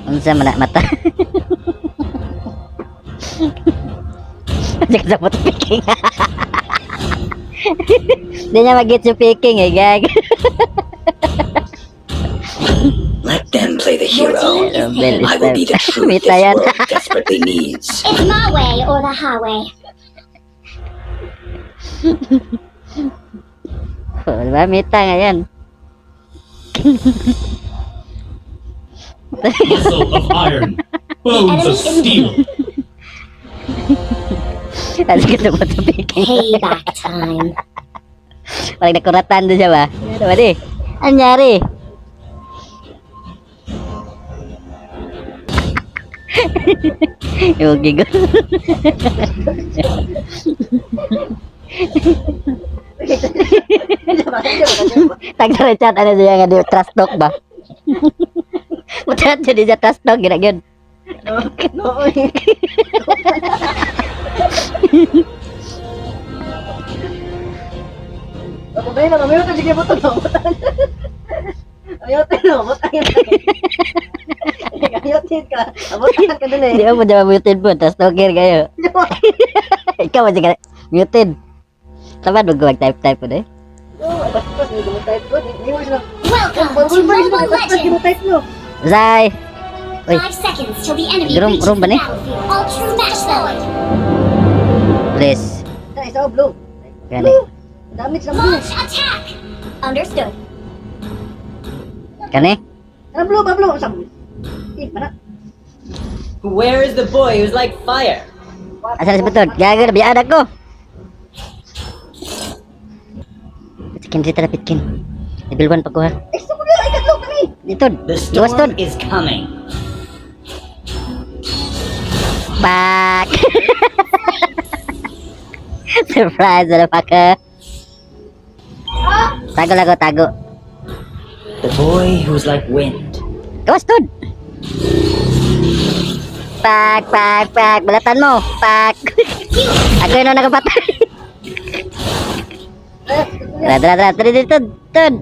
Unsa man na mata. Jangan sa photo picking. Di niya mag-get yung picking eh, gag. Let them play the hero. Bel I will be the truth this Mita yan. world desperately needs. It's my way or the highway. Oh, diba? Mita nga yan. Muscle of iron, bones of steel. Alis ka sa photo picking. Payback time. Parang nakuratan doon siya ba? Ano ba di? Anyari? Yung gigo. Tag-rechat ano siya nga di trash talk ba? Mutat siya di siya trash talk gina gyud. Pabay na, kami ito, sige mo ito, Ayotin ka. Abutan ka dun eh. Di mo dyan muted po, trash talker kayo. Ikaw mo siya muted. Sama dong gue type-type po deh. Basta hindi mo type ko. Hindi mo sila. Welcome to Mobile Legends! type mo. Zai. Uy, 5 seconds till the enemy Rum- reaches rum ba the ni? battlefield. Ultra Smash Them! please. Sa isa, blue. Gani. Damage lang blue. Launch attack! Understood. Kani? Ano blue ba blue? Sabi. Mana? Where is the boy who's like fire? Asal sebetul. Gagal biar aku. Pitkin kita pitkin. Dibilwan pa ko ha. Extra mo nila, ikatlo kami. Dito. The Luwas storm ton. is coming. Pak. Surprise motherfucker. Tago lago tago. The boy who's like wind. Luwas ton. Pak, pak, pak. Balatan mo. Pak. Aku yang nakapatay. Dra. Tadi dito. Ton.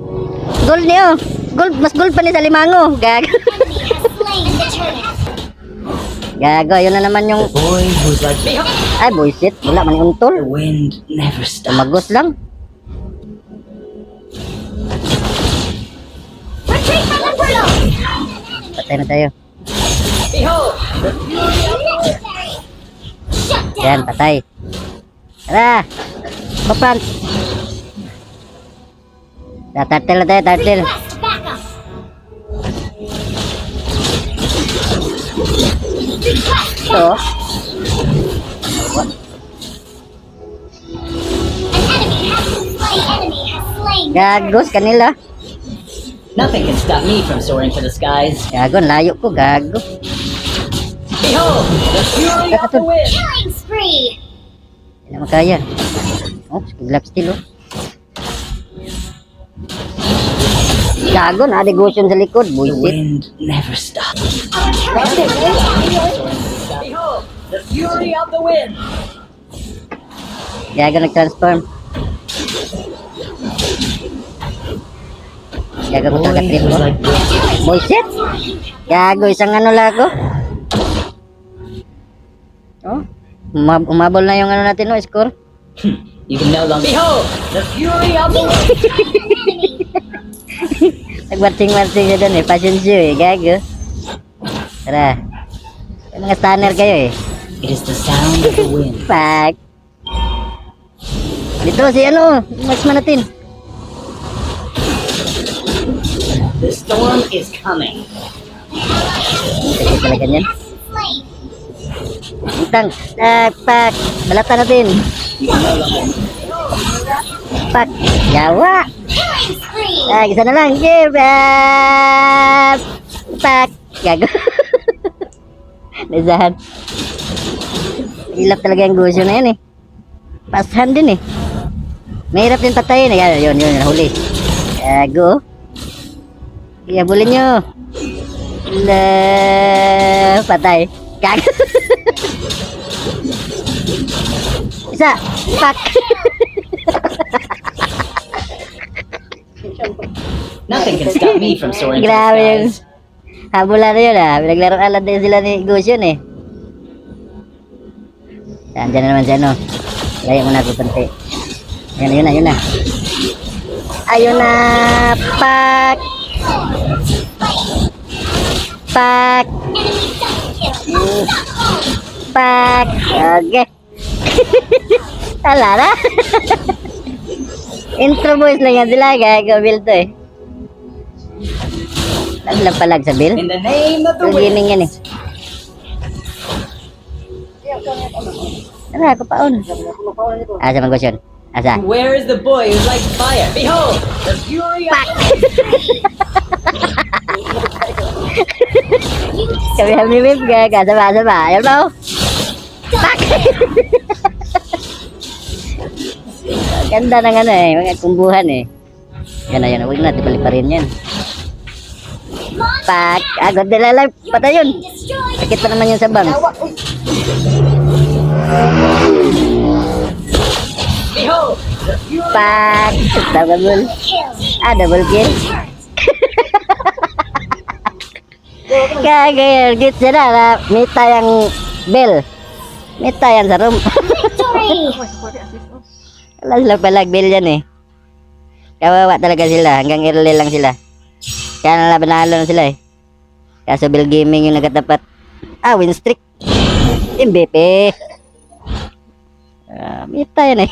Gol niyo. Gol, mas gol pa ni sa limango. Gag. Enemy has slain the turret. Gago, yun na naman yung... The boy who's like behold. Ay, buisit. Wala man yung The untol. wind never stops. Tumagos lang. Retreat from the portal! Patay na tayo. Behold, the Shut Yan, down! patay. Tara! Papan! Turtle na tayo, turtle. Request backup! Request Ito. An enemy has slain. Gagos kanila. nothing can stop me from soaring to the skies. Gago, layo ko, gago. Behold, the fury of the wind. Killing spree! Hindi na makaya. Oh, skiglap still, oh. Gago, na-degosyon sa likod. The Buisit. wind never stops. Our turret is Behold, the fury of the wind. Gago, nag-transform. Gago, The boy kutagat trip who's ko. like wind. Buisit. Gago, isang ano lago. Oh, umabol na yung ano natin, no, score. You can no longer behold the fury of the wind. Nagmarching-marching siya doon eh. Pasensyo eh. Gago. Tara. May mga stunner kayo eh. It is the sound of the wind. Pak. Dito si ano. Marksman natin. The storm is coming. Sige talaga yan. slain. Intang. Pak. Balatan natin. Pak. Yawa. Killing spree! Isa na lang. Give up. Pak. Gago. Nasahan. Hilap talaga yung gusto na yan eh. Pasahan din eh. Mahirap din patayin eh. Yun, huli. Gago. Iabulin nyo. Patay. Gago. Isa. Pak. Nothing can stop me from soaring to Grabe the yung skies. Habulan na yun Pinaglaro alad din sila ni Gusion eh. Diyan na naman si ano. Laya mo na ako panti. Yun na. Ayun na. Pak. Pak. Pak. Okay. Ala na. Intro voice lang yan sila. Gagawin to eh. Naglampalag sa bill. In the name of the wind. Beginning yan eh. Ano ako paon? Asa man question? Asa? Where is the boy who likes fire? Behold, the fury of Kami kami whip ka. Sama. Ayaw ba? Pak! Ganda ng ano eh. Mga kumbuhan eh. Yan. Huwag natin paliparin yan. Pak! Agad nilalay. Patay yun. Destroyed. Sakit pa naman yung sabang. behold, the fury Pak! Double. Kill. Double kill. Kagaya. Git siya na. Mita yung bell. Mita yan sa room. Victory. Wala sila palag bell yan eh. Kawawa talaga sila. Hanggang early lang sila. Kaya nalaban na sila eh. Kaso Bill Gaming yung nagkatapat. Win streak. MVP. Mita yan eh.